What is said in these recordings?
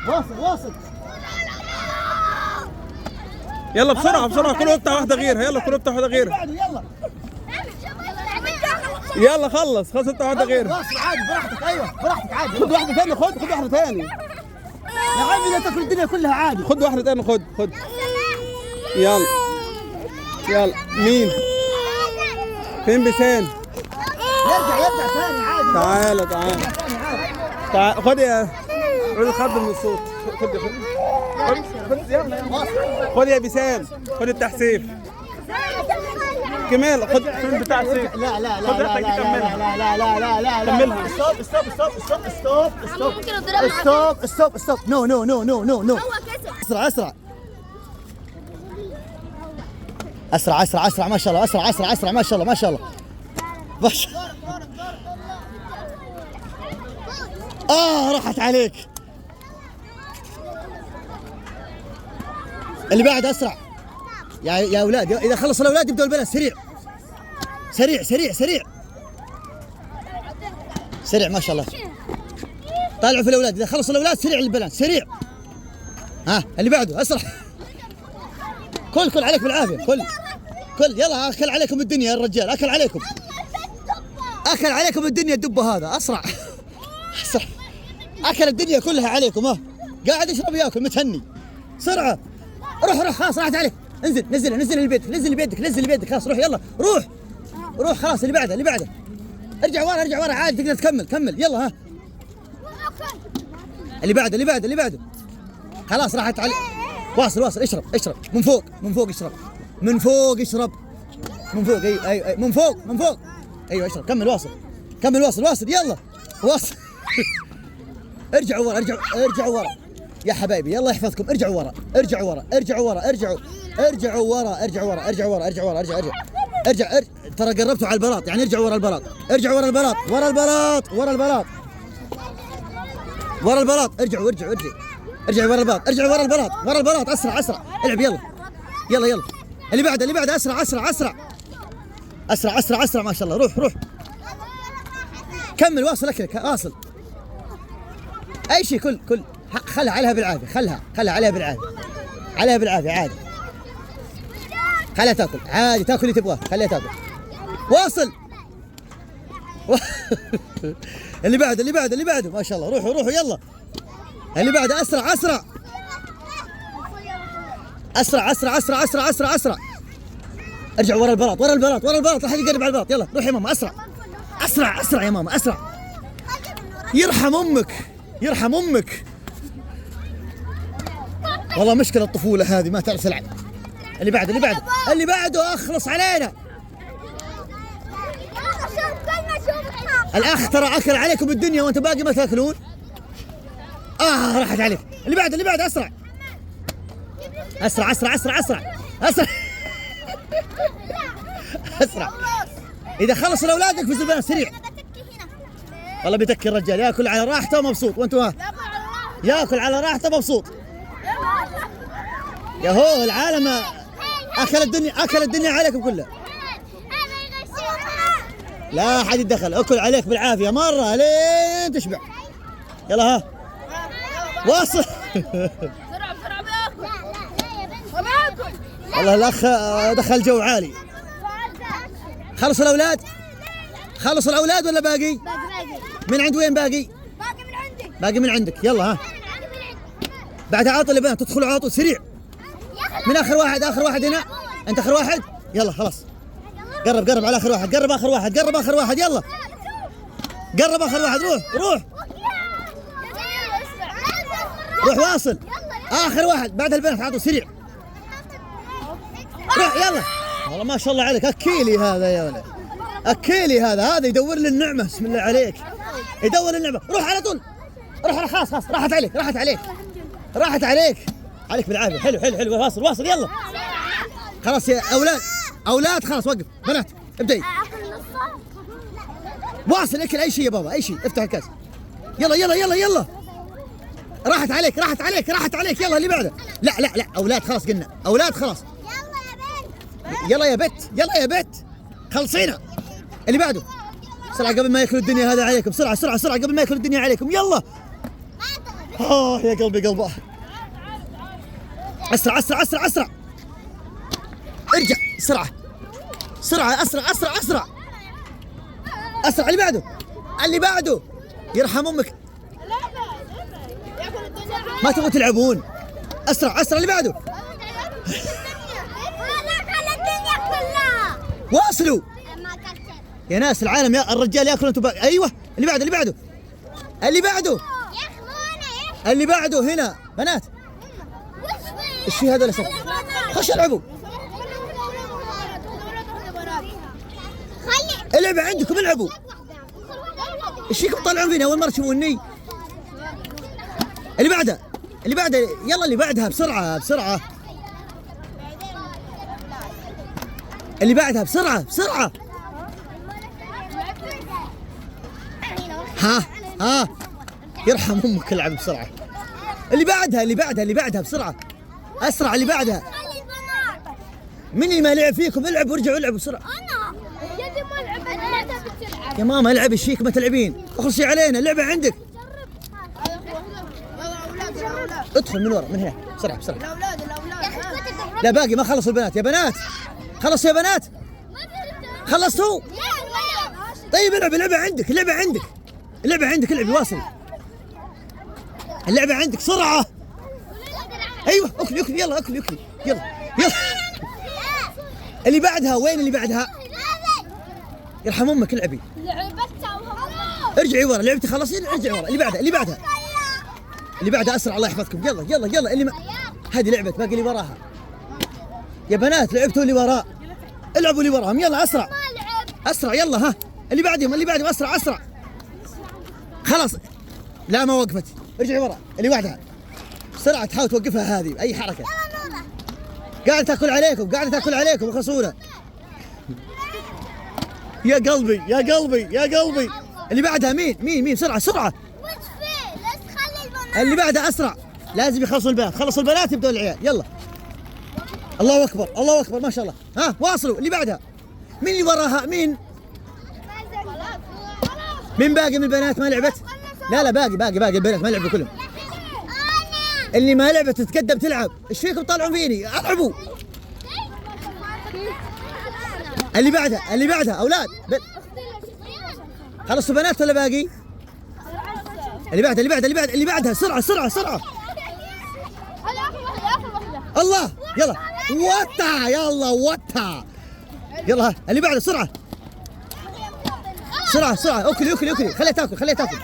واصل واصل. يلا بسرعة بسرعة، كل وقت واحدة غيرها، يلا كل وقت واحدة غيرها. يلا يلا خلص انت واحدة غيرها. واصل عادي براحتك. ايوه براحتك عادي. خد واحدة ثانية، خد واحدة ثانية يا عمي لا تاكل الدنيا كلها عادي. خد واحدة ثانية، خد يلا مين؟ فين بسام؟ يرجع ثاني عادي. تعال خد يا عود الخض من الصوت. خد يلا خد يا بسام، خد التحسيف. كمال خد فين بتاع السيف. لا كملها. ستوب. نو. اسرع ما شاء الله. اسرع ما شاء الله. راحت عليك. اللي بعد اسرع يا اولاد. اذا خلص الاولاد يبدأوا البنات. سريع ما شاء الله. طالعوا في الاولاد. اذا خلص الاولاد سريع البنات. سريع. اللي بعده اسرع. كل عليك بالعافيه. كل يلا. اكل عليكم الدنيا يا الرجال. اكل عليكم الدنيا الدبه هذا. اسرع. اكل الدنيا كلها عليكم. قاعد يشرب ياكل متهني. سرعه. روح خلاص راحت عليك. نزل البيت. نزل بيدك خلاص. روح يلا روح خلاص. اللي بعده ارجع ورا عادي. تقدر تكمل يلا. اللي بعده خلاص راحت عليك. واصل اشرب من فوق اشرب. من فوق ايوه من فوق ايوه اشرب. كمل واصل يلا واصل. ارجعوا ورا يا حبايبي. الله يحفظكم. ارجعوا ورا. ارجع. ترى قربتوا على البلاط يعني. ارجعوا ورا البلاط. ارجعوا ورا البلاط. اسرع. العب يلا. اللي بعده اسرع ما شاء الله. روح كمل. واصل اكلك. واصل اي شيء. كل خلها عليها بالعافيه. خلها عليها بالعافيه عادي. خلها تاكل عادي. تاكل اللي تبغاه. خليها تاكل. واصل. اللي بعده ما شاء الله. روحوا يلا. اللي بعده اسرع. ارجع ورا البلاط. لا حد يقرب على البلاط. يلا روح يا ماما. اسرع يا ماما. اسرع. يرحم امك. والله مشكلة الطفولة هذه ما تعرف تلعب. اللي بعده اخلص علينا. الاخ ترى اكل عليكم الدنيا وانت باقي ما تاكلون. راحت عليك. اللي بعده اسرع. اذا خلص الاولاد يقفز البنات. سريع. والله بيتكي الرجال. ياكل على راحته ومبسوط. وانتوا ياكل على راحته ومبسوط. يا هو العالم اكل الدنيا عليكم كلها. لا احد يتدخل. اكل عليك بالعافيه مره لين تشبع. يلا واصل. والله الاخ دخل جو عالي. خلص الاولاد ولا باقي؟ من عند وين باقي؟ باقي من عندك. يلا بعد عاطل البنات. تدخلوا عاطل سريع. من اخر واحد هنا. انت اخر واحد. يلا خلاص. قرب على اخر واحد. قرب اخر واحد. يلا قرب اخر واحد. روح واصل. اخر واحد بعد البنات عاطل سريع. روح يلا. والله ما شاء الله عليك. اكيلي هذا يا ولد. هذا يدور لي النعمه. بسم الله عليك. يدور النعمه. روح على طول. روح خلاص. راحت عليك. بالعافيه. حلو. واصل يلا. خلاص يا اولاد خلاص. وقف بنات. ابدأي. واصل. اكل اي شيء يا بابا. اي شيء. افتح الكاس. يلا. راحت عليك. يلا اللي بعده. لا اولاد خلاص قلنا. اولاد خلاص. يلا يا بت. خلصينا. اللي بعده. بسرعة قبل ما ياكلوا الدنيا هذا عليكم. بسرعة قبل ما ياكلوا الدنيا عليكم. يلا يا قلبي قلبه. اسرع اسرع اسرع اسرع. ارجع بسرعه بسرعه. اسرع اسرع اسرع اسرع. اللي بعده اللي بعده. يرحم امك. ما تبغوا تلعبون؟ اسرع اسرع. اللي بعده. واصلوا يا ناس العالم. يا الرجال ياكل انتم ايوه. اللي بعده اللي بعده اللي بعده اللي بعده. هنا بنات ايش في هذول؟ خش العبوا. العبوا عندكم العبوا. ايش فيكم طالعون فيني اول مره تشوفوني؟ اللي بعده اللي بعده. يلا اللي بعدها بسرعه بسرعه. اللي بعدها بسرعه بسرعه. ها يرحم امك. العب بسرعه. اللي بعدها اللي بعدها اللي بعدها بسرعه. اسرع. اللي بعدها. من اللي ما لعب فيكم؟ العبوا ورجعوا العبوا بسرعه. انا يدي ما العب. انت بتلعب يا ماما العب. ايش فيك ما تلعبين؟ اخلصي علينا. اللعبه عندك. ادخل من ورا من هنا بسرعه بسرعه. الاولاد لا باقي ما خلصوا البنات. يا بنات خلصوا يا بنات. خلصتوا؟ طيب العب. اللعبه عندك. اللعبه عندك. اللعبه عندك. العبي واصل. اللعبه عندك سرعه. ايوه اكلي اكلي. يلا اكلي اكلي. يلا يلا. اللي بعدها وين؟ اللي بعدها يرحم امك. العبي. ارجعي ورا. لعبتي خلصين. ارجعي ورا. اللي بعدها اللي بعدها اللي بعدها. اسرع الله يحفظكم. يلا يلا يلا. اللي هذه لعبه باقي اللي وراها. يا بنات لعبتوا اللي وراء. العبوا اللي وراهم. يلا اسرع اسرع. يلا ها اللي بعدهم اللي بعدهم. اسرع اسرع. خلاص لا ما وقفت. ارجعي ورا. اللي بعدها بسرعه. تحاول توقفها هذه اي حركه. قاعده تاكل عليكم. قاعده تاكل عليكم. اخلصونا. يا قلبي يا قلبي يا قلبي. اللي بعدها مين بسرعه بسرعه. اللي بعدها اسرع. لازم يخلصوا البنات. خلصوا البنات يبدأوا العيال. يلا الله اكبر الله اكبر ما شاء الله. ها واصلوا. اللي بعدها مين اللي وراها؟ مين باقي من البنات ما لعبت؟ لا باقي البنات ما لعبوا كلهم. اللي ما لعبت تتقدم تلعب. ايش فيكم طالعون فيني؟ العبوا. اللي بعدها اولاد. خلصوا بنات ولا باقي؟ اللي بعدها سرعه. الله يلا وطا. يلا وطا. يلا ها اللي بعده سرعه. اكلي. خليها تاكل.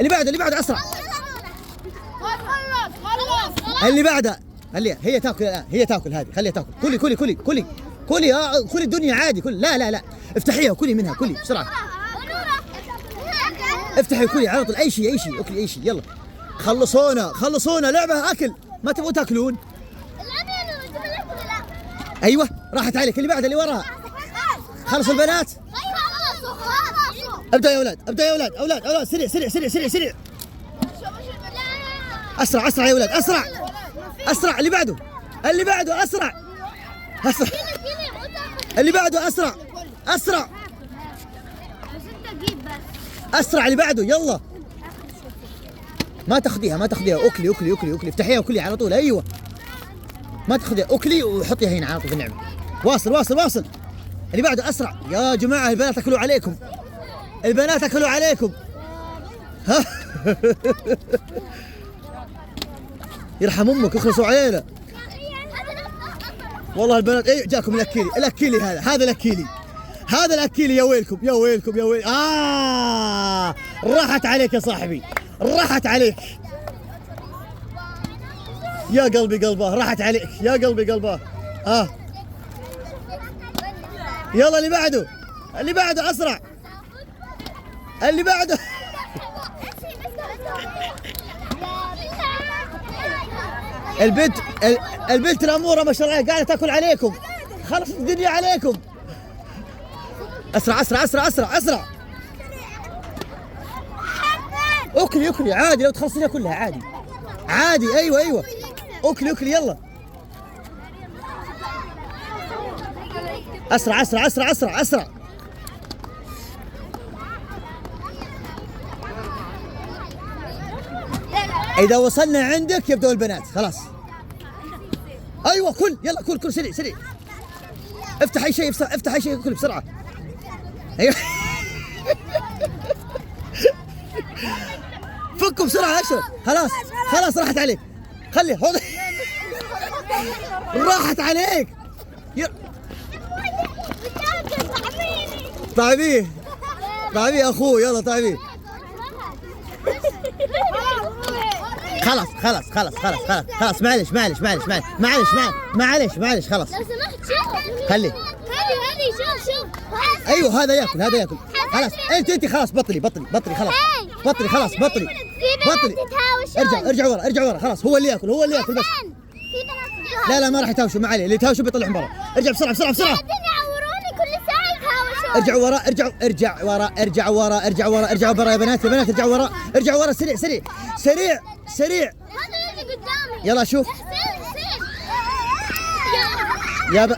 اللي بعده اسرع. اللي بعده هي تاكل الان. هي تاكل هذه. خليها تاكل. كلي الدنيا عادي. لا افتحيها وكلي منها. كلي بسرعه. افتحي وكلي على طول. اي شيء اكلي اي شيء. يلا خلصونا لعبه اكل. ما تبغوا تاكلون؟ ايوه راحت عليك. اللي بعدها اللي وراها. خلصوا البنات. ابدا يا اولاد. سريع. اسرع يا اولاد. اسرع. اللي بعده اسرع. اللي بعده اسرع. اللي بعده. يلا ما تاخذيها. اكلي. افتحيها وكلي على طول. ايوه ما تاخذيها. اكلي وحطيها هنا على طول في النعمه. واصل. اللي بعده اسرع. يا جماعه البنات اكلوا عليكم. ها يرحم امك. اخلصوا علينا والله البنات. اي جاكم الاكيلي. هذا الاكيلي. يا ويلكم. راحت عليك يا صاحبي. راحت عليك يا قلبي قلبه. راحت عليك يا قلبي قلبه. يلا اللي بعده اسرع. اللي بعده البنت الاموره ما شاء الله قاعده تاكل عليكم. خلص الدنيا عليكم. اسرع. اكلي عادي. لو تخلصينها كلها عادي. ايوه اكلي. يلا اسرع. إذا وصلنا عندك يبدأوا البنات خلاص. أيوة كل يلا كل سريع سريع. افتح أي شيء افتح أي شيء كل بسرعة. أيوة. فكوا بسرعة أشرف. خلاص راحت عليك. خلي خذ. راحت عليك. طعبيه أخوه يلا طعبيه. خلاص معلش خلاص. لو سمحت شوف. خلي. هذه شوف. ايوه هذا ياكل. خلاص انت خلاص بطلي خلاص. بطلي. ارجع ورا خلاص. هو اللي ياكل بس. لا ما راح يتهاوشوا ما عليه. اللي يتهاوشوا بيطلعون برا. ارجع بسرعة. يعوروني كل ساعة يتهاوشون. ارجع ورا برا يا بنات ارجعوا ورا. ارجعوا ورا سريع. هذا اللي قدامي. يلا شوف. حسين. يا